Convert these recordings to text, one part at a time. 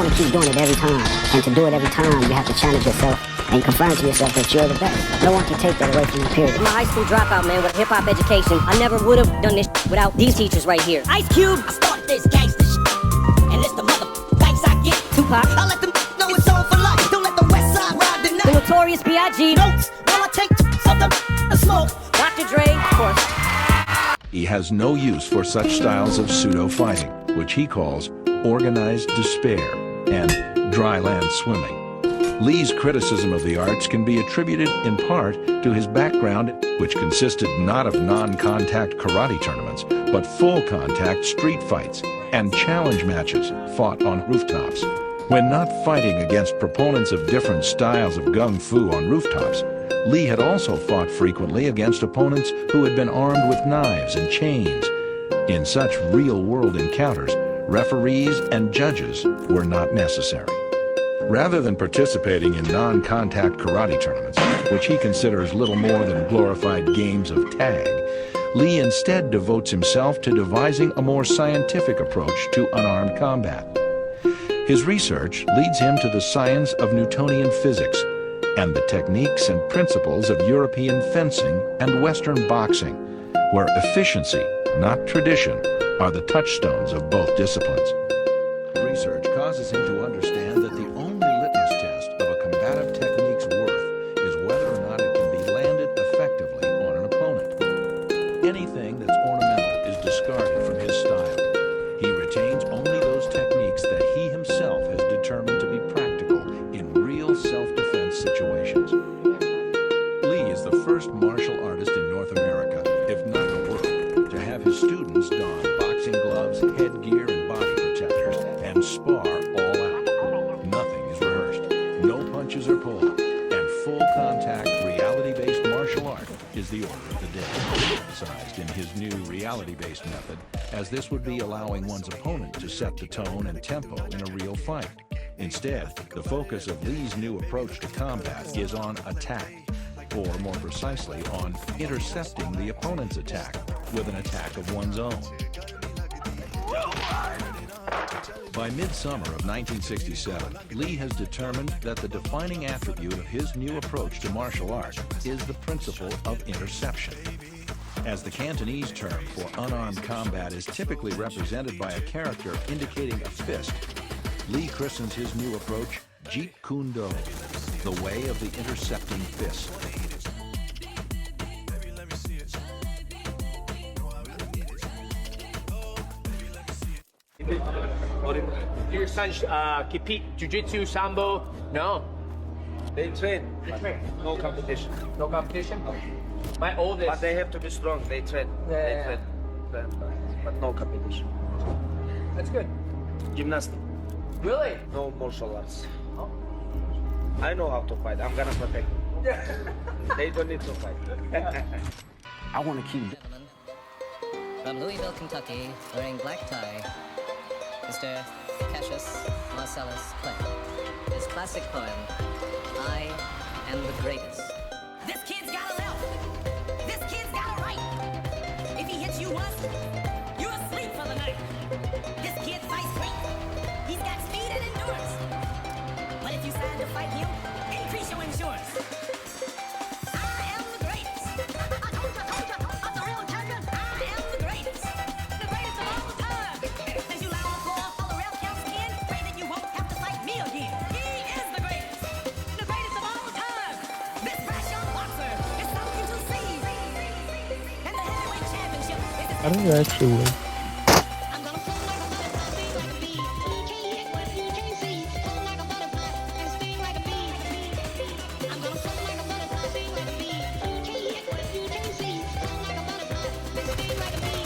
want to keep doing it every time. And to do it every time, you have to challenge yourself and confirm to yourself that you're the best. No one can take that away from you, period. I'm a high school dropout, man, with a hip-hop education. I never would have done this without these teachers right here. Ice Cube, I started this gangster and it's the thanks I get. Tupac, I let them know it's all for life. Don't let the West Side ride the night. The Notorious B.I.G. Notes, while I take something to smoke. Dr. Dre, of course. He has no use for such styles of pseudo-fighting, which he calls organized despair and dryland swimming. Lee's criticism of the arts can be attributed in part to his background, which consisted not of non-contact karate tournaments, but full-contact street fights and challenge matches fought on rooftops. When not fighting against proponents of different styles of gung-fu on rooftops, Lee had also fought frequently against opponents who had been armed with knives and chains. In such real-world encounters, referees and judges were not necessary. Rather than participating in non-contact karate tournaments, which he considers little more than glorified games of tag, Lee instead devotes himself to devising a more scientific approach to unarmed combat. His research leads him to the science of Newtonian physics and the techniques and principles of European fencing and Western boxing, where efficiency, not tradition, are the touchstones of both disciplines. Research causes him to understand that the only litmus test of a combative technique's worth is whether or not it can be landed effectively on an opponent. Anything that's ornamental is discarded from his style. He retains only those techniques that he himself has determined to be practical in real self-defense situations. Lee is the first martial artist in North America, if not the world, to have his students don boxing gloves, headgear, and body protectors and spar all out. Nothing is rehearsed, no punches are pulled, and full contact, reality-based martial art is the order of the day, emphasized in his new reality-based method, as this would be allowing one's opponent to set the tone and tempo in a real fight. Instead, the focus of Lee's new approach to combat is on attack, or more precisely on intercepting the opponent's attack with an attack of one's own. By midsummer of 1967, Lee has determined that the defining attribute of his new approach to martial art is the principle of interception. As the Cantonese term for unarmed combat is typically represented by a character indicating a fist, Lee christens his new approach Jeet Kune Do, the way of the intercepting fist. Your sons compete jiu-jitsu, sambo? No. They train. No competition. No competition? My oldest. But they have to be strong. They train. Yeah. They train. But no competition. That's good. Gymnastics. Really? No martial arts. Oh. I know how to fight. I'm gonna protect them. They don't need to fight. I want to keep... Gentlemen, from Louisville, Kentucky, wearing black tie, Mr. Cassius Marcellus Clay. His classic poem, I Am the Greatest. This kid's got a left. This kid's got a right. If he hits you once, you're asleep for the night. This kid fights great. He's got speed and endurance. But if you decide to fight him, increase your insurance. I am the greatest. I'm the real champion. I am the greatest. The greatest of all time. As you lie on the floor, all the ref counts in. Pray that you won't have to fight me again. He is the greatest. The greatest of all time. This passion boxer is something to see. And the heavyweight championship is the How does that actually work? I'm gonna flow like a butterfly, sting like a bee. You can't hit what you can't see. Flow like a butterfly and sting like a bee. I'm gonna flow like a butterfly, sting like a bee. You can't hit what you can't see. Flow like a butterfly and sting like a bee.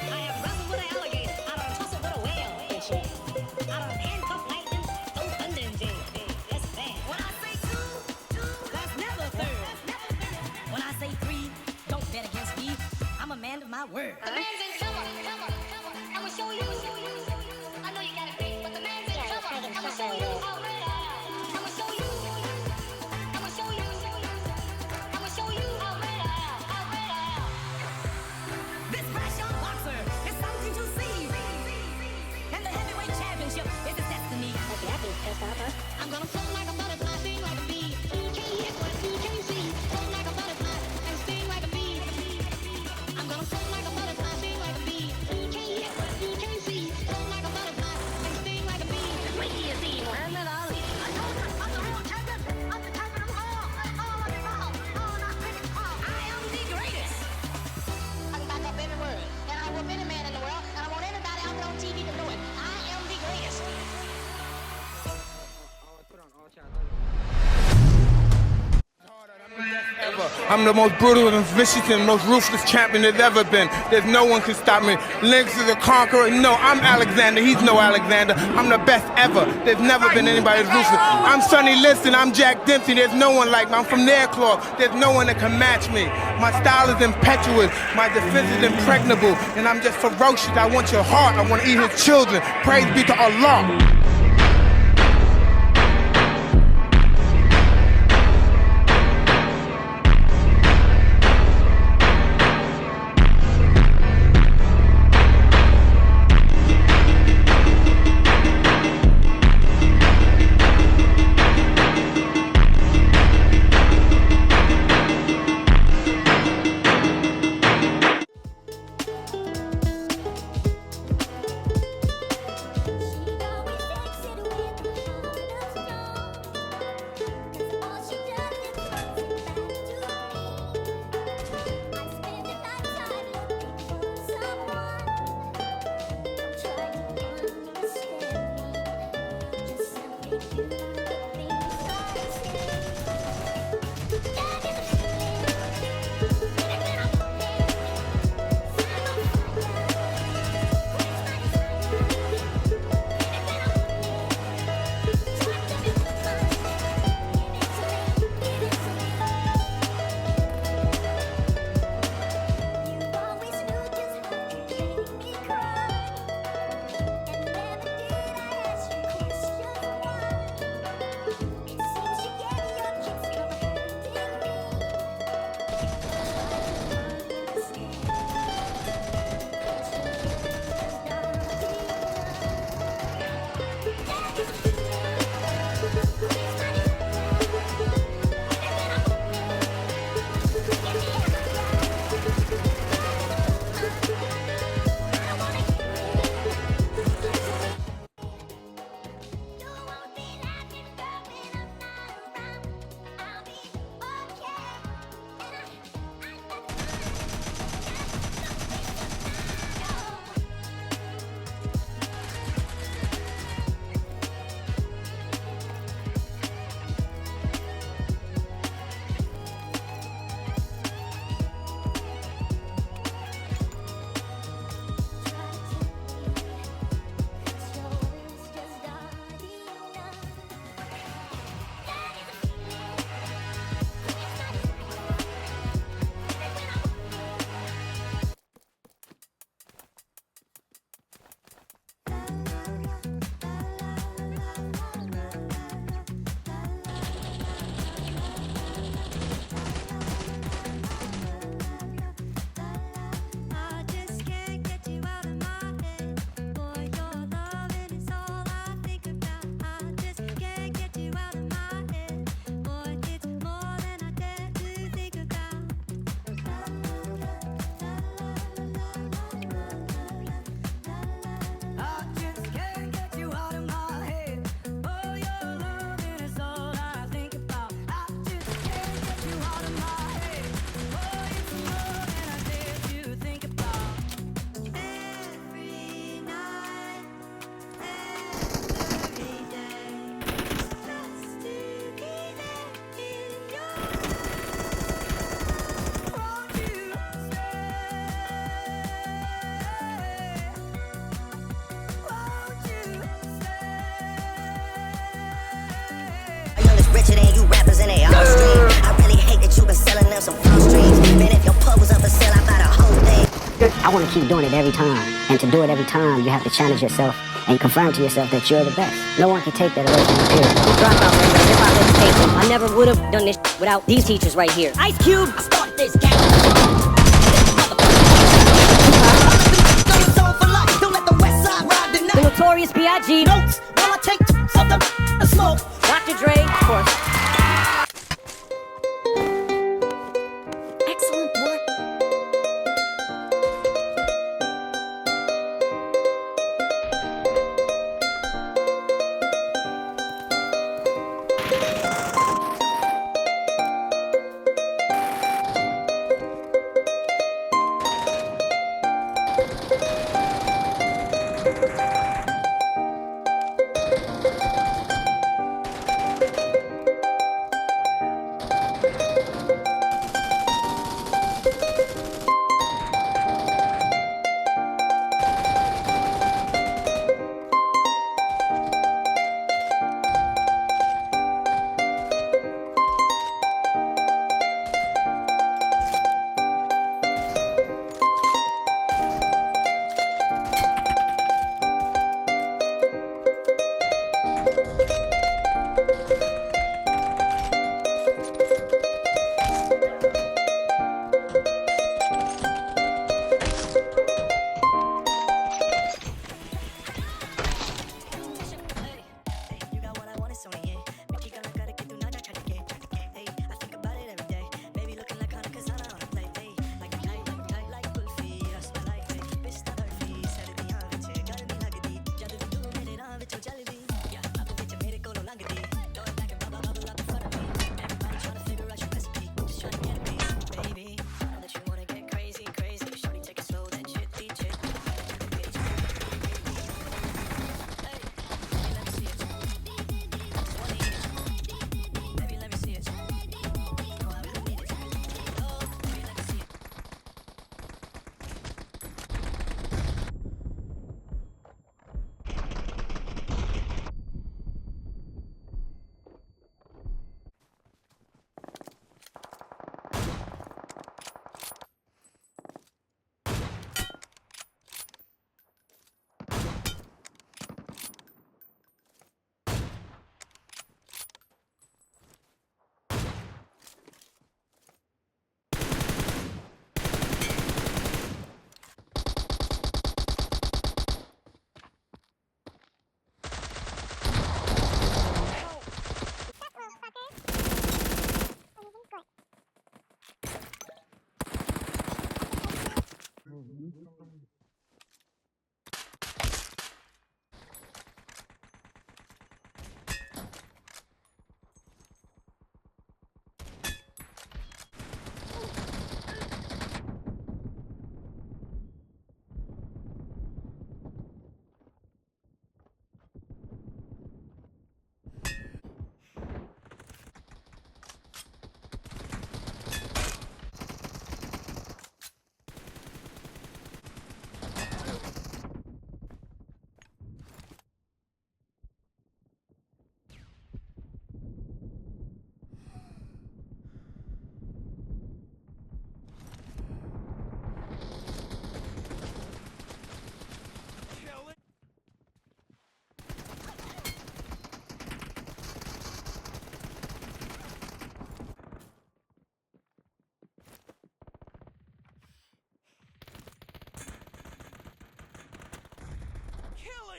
I have wrestled with an alligator, I done tussled with a whale. I done handcuffed lightning, throw thunder in jail. That's bad. When I say two, that's never third. When I say three, don't bet against me. I'm a man of my word. The man's in trouble. I'ma show you. I know you got it big, but the man's in trouble. I'ma show you how red I am. I'ma show you. I'ma show you. I'ma show you how red I am. How red I am. This passion boxer is something to see. And the heavyweight championship is his destiny. I'm the most brutal and vicious and most ruthless champion there's ever been. There's no one can stop me. Lynx is a conqueror. No, I'm Alexander. He's no Alexander. I'm the best ever. There's never been anybody as ruthless. I'm Sonny Liston. I'm Jack Dempsey. There's no one like me. I'm from Nairclaw. There's no one that can match me. My style is impetuous. My defense is impregnable. And I'm just ferocious. I want your heart. I want to eat his children. Praise be to Allah. richer than you rappers and they all stream. I really hate that you been selling them some false dreams. Man, if your pub was up for sale, I buy the whole thing. I want to keep doing it every time. And to do it every time, you have to challenge yourself and confirm to yourself that you're the best. No one can take that away from you, period. Dropout from the hip-hop education. I never would have done this without these teachers right here. Ice Cube, I started this game. The Notorious B.I.G. Notes while I take something to smoke. Dr. Dre, of course. Excellent work.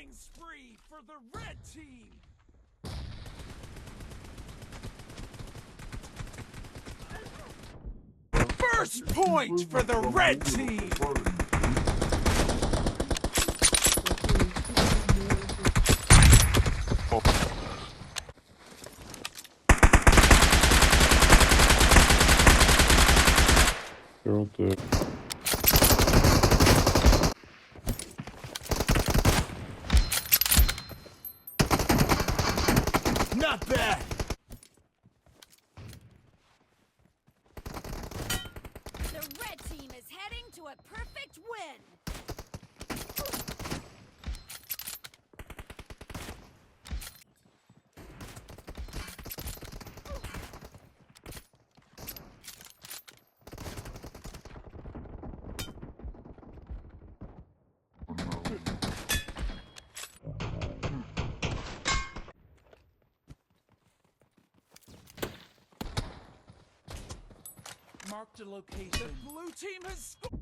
Killing spree for the red team! First point for the red team! Not bad! The red team is heading to a perfect win. Marked a location. The blue team has scored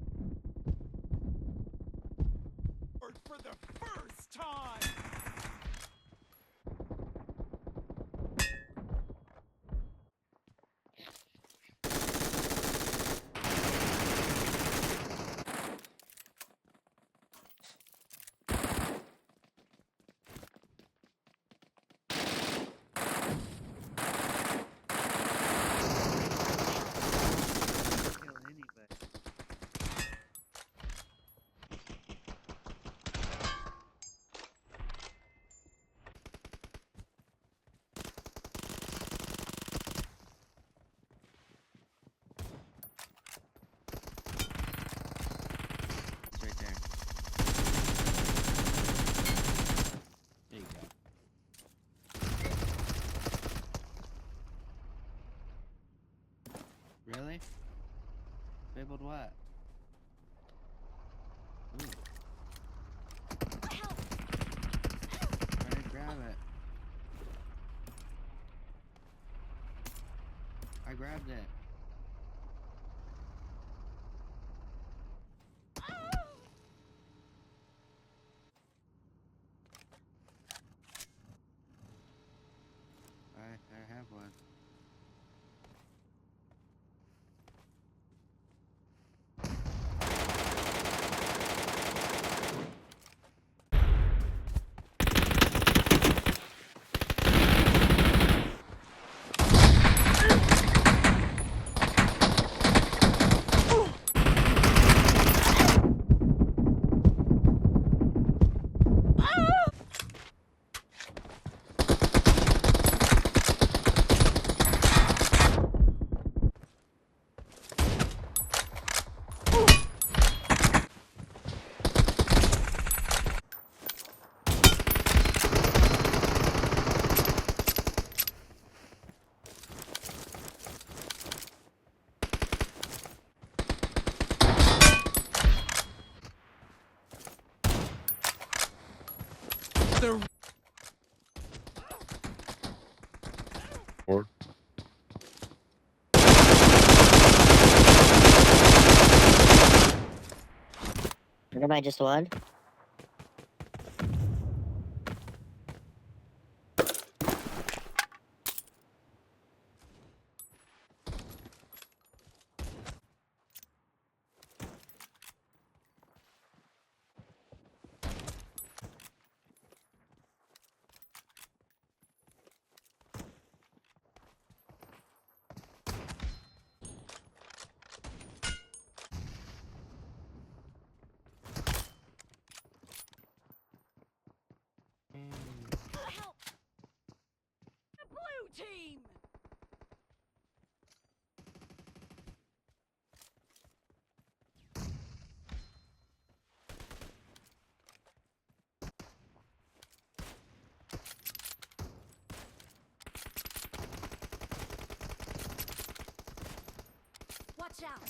for the first time! It's right there. There you go. Really? Fabled what? Ooh. Where did I grab it? I grabbed it. I have one. The Everybody just won? Help! The blue team! Watch out!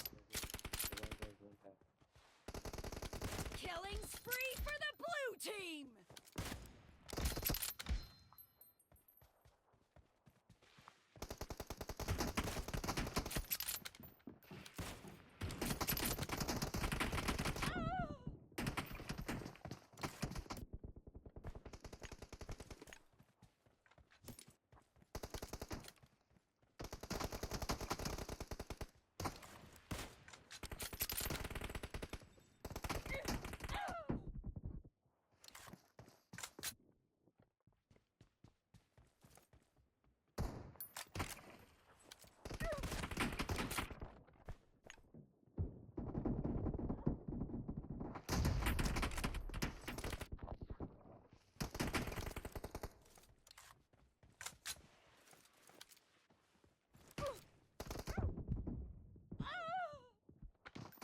Killing spree for the blue team!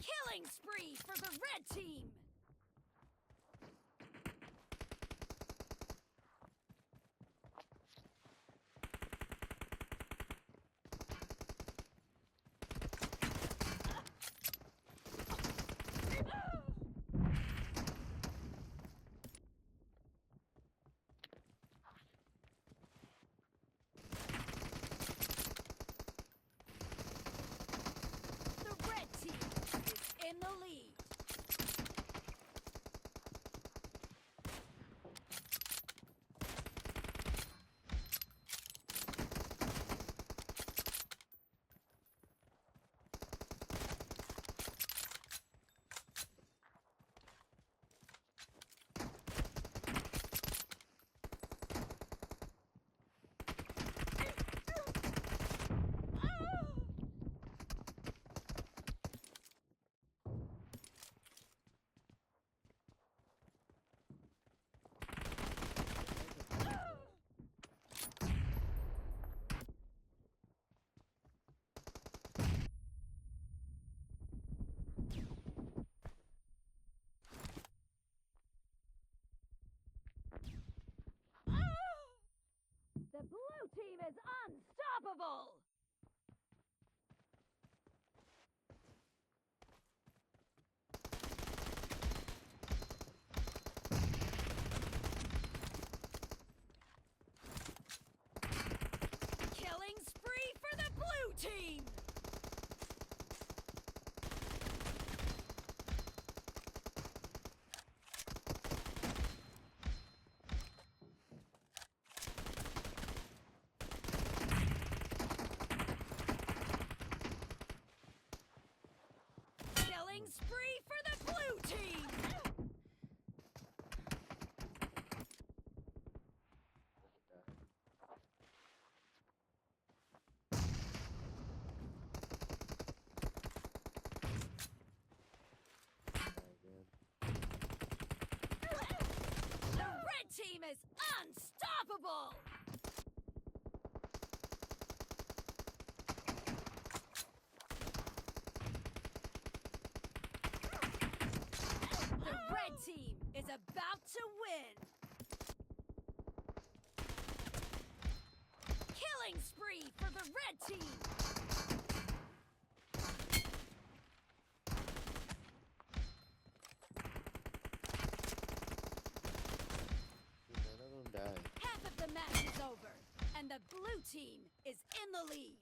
Killing spree for the red team! The red team is in the lead. The blue team is unstoppable! Killing spree for the blue team! Killing spree for the blue team! The red team is unstoppable! The red team is about to win! Killing spree for the red team! None of them died. Half of the match is over, and the blue team is in the lead.